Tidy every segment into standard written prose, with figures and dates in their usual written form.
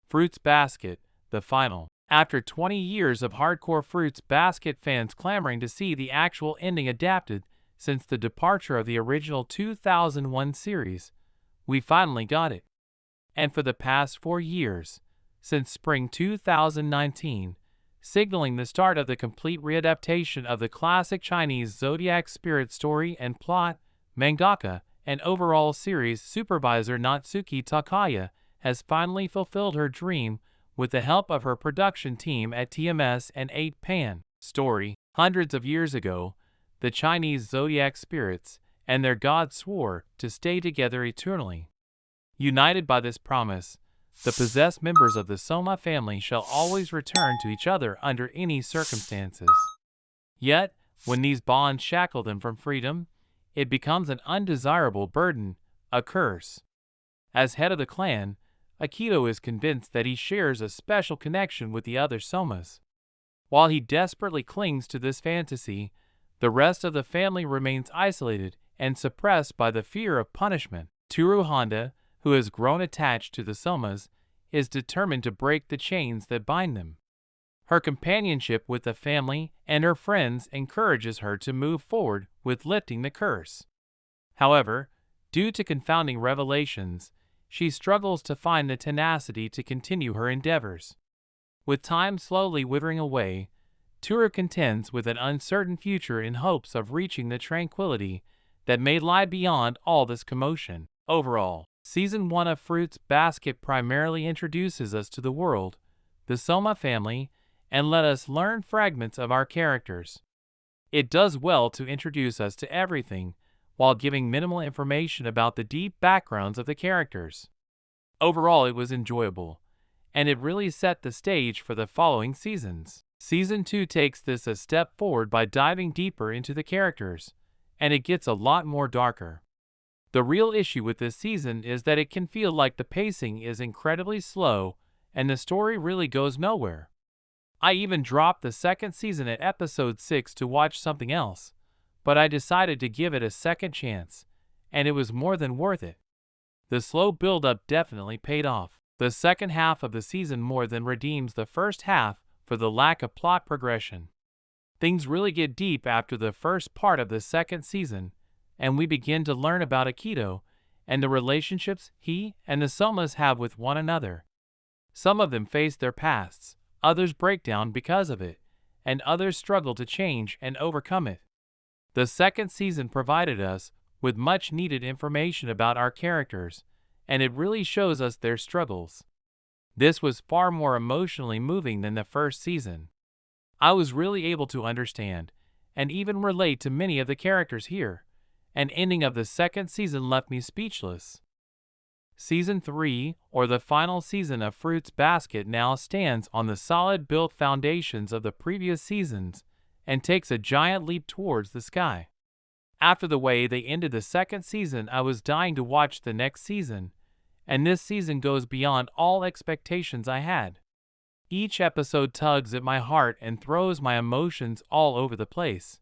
Fruits Basket, the final. After 20 years of hardcore Fruits Basket fans clamoring to see the actual ending adapted since the departure of the original 2001 series, we finally got it. And for the past 4 years, since spring 2019, signaling the start of the complete readaptation of the classic Chinese zodiac spirit story and plot, mangaka and overall series supervisor Natsuki Takaya has finally fulfilled her dream with the help of her production team at TMS and 8pan. Story. Hundreds of years ago, the Chinese zodiac spirits and their god swore to stay together eternally. United by this promise, the possessed members of the Soma family shall always return to each other under any circumstances. Yet, when these bonds shackle them from freedom, it becomes an undesirable burden, a curse. As head of the clan, Akito is convinced that he shares a special connection with the other Somas. While he desperately clings to this fantasy, the rest of the family remains isolated and suppressed by the fear of punishment. Toru Honda, who has grown attached to the Somas, is determined to break the chains that bind them. Her companionship with the family and her friends encourages her to move forward with lifting the curse. However, due to confounding revelations, she struggles to find the tenacity to continue her endeavors. With time slowly withering away, Toru contends with an uncertain future in hopes of reaching the tranquility that may lie beyond all this commotion. Overall, Season 1 of Fruits Basket primarily introduces us to the world, the Soma family, and let us learn fragments of our characters. It does well to introduce us to everything, while giving minimal information about the deep backgrounds of the characters. Overall, it was enjoyable, and it really set the stage for the following seasons. Season 2 takes this a step forward by diving deeper into the characters, and it gets a lot more darker. The real issue with this season is that it can feel like the pacing is incredibly slow and the story really goes nowhere. I even dropped the second season at episode 6 to watch something else, but I decided to give it a second chance, and it was more than worth it. The slow build-up definitely paid off. The second half of the season more than redeems the first half for the lack of plot progression. Things really get deep after the first part of the second season, and we begin to learn about Akito and the relationships he and the Somas have with one another. Some of them face their pasts, others break down because of it, and others struggle to change and overcome it. The second season provided us with much needed information about our characters, and it really shows us their struggles. This was far more emotionally moving than the first season. I was really able to understand, and even relate to many of the characters here. An ending of the second season left me speechless. Season 3, or the final season of Fruits Basket, now stands on the solid built foundations of the previous seasons and takes a giant leap towards the sky. After the way they ended the second season, I was dying to watch the next season, and this season goes beyond all expectations I had. Each episode tugs at my heart and throws my emotions all over the place.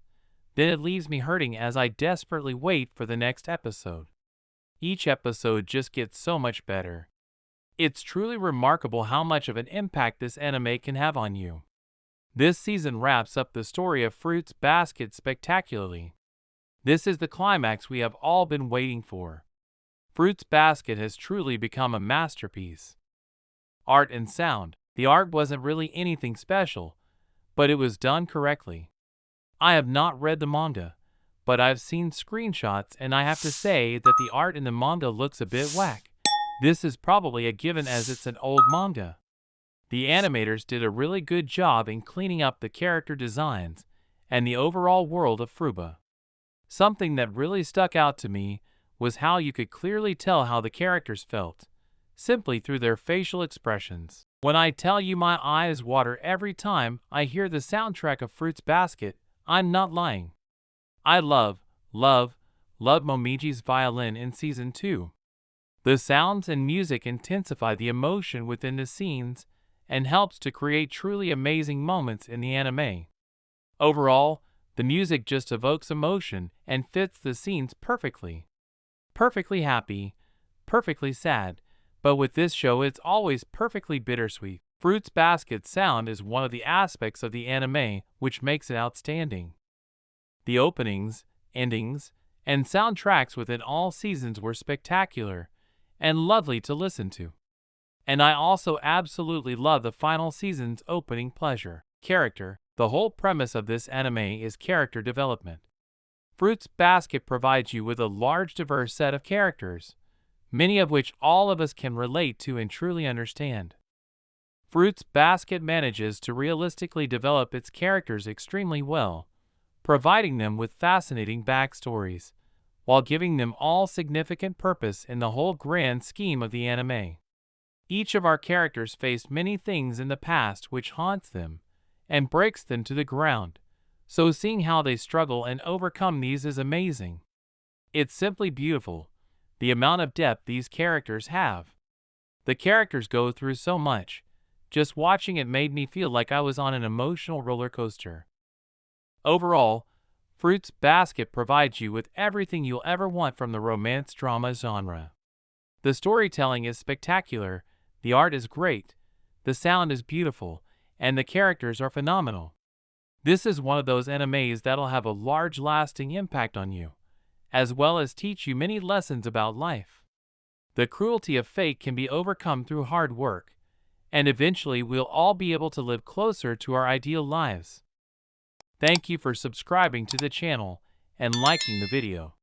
Then it leaves me hurting as I desperately wait for the next episode. Each episode just gets so much better. It's truly remarkable how much of an impact this anime can have on you. This season wraps up the story of Fruits Basket spectacularly. This is the climax we have all been waiting for. Fruits Basket has truly become a masterpiece. Art and sound. The art wasn't really anything special, but it was done correctly. I have not read the manga, but I've seen screenshots and I have to say that the art in the manga looks a bit whack. This is probably a given as it's an old manga. The animators did a really good job in cleaning up the character designs and the overall world of Fruba. Something that really stuck out to me was how you could clearly tell how the characters felt, simply through their facial expressions. When I tell you my eyes water every time I hear the soundtrack of Fruits Basket, I'm not lying. I love Momiji's violin in Season 2. The sounds and music intensify the emotion within the scenes and helps to create truly amazing moments in the anime. Overall, the music just evokes emotion and fits the scenes perfectly. Perfectly happy, perfectly sad, But with this show, it's always perfectly bittersweet. Fruits Basket's sound is one of the aspects of the anime which makes it outstanding. The openings, endings, and soundtracks within all seasons were spectacular and lovely to listen to. And I also absolutely love the final season's opening pleasure. Character. The whole premise of this anime is character development. Fruits Basket provides you with a large diverse set of characters, many of which all of us can relate to and truly understand. Fruits Basket manages to realistically develop its characters extremely well, providing them with fascinating backstories, while giving them all significant purpose in the whole grand scheme of the anime. Each of our characters faced many things in the past which haunts them and breaks them to the ground, so seeing how they struggle and overcome these is amazing. It's simply beautiful, the amount of depth these characters have. The characters go through so much. Just watching it made me feel like I was on an emotional roller coaster. Overall, Fruits Basket provides you with everything you'll ever want from the romance drama genre. The storytelling is spectacular, the art is great, the sound is beautiful, and the characters are phenomenal. This is one of those animes that'll have a large lasting impact on you, as well as teach you many lessons about life. The cruelty of fate can be overcome through hard work, and eventually we'll all be able to live closer to our ideal lives. Thank you for subscribing to the channel and liking the video.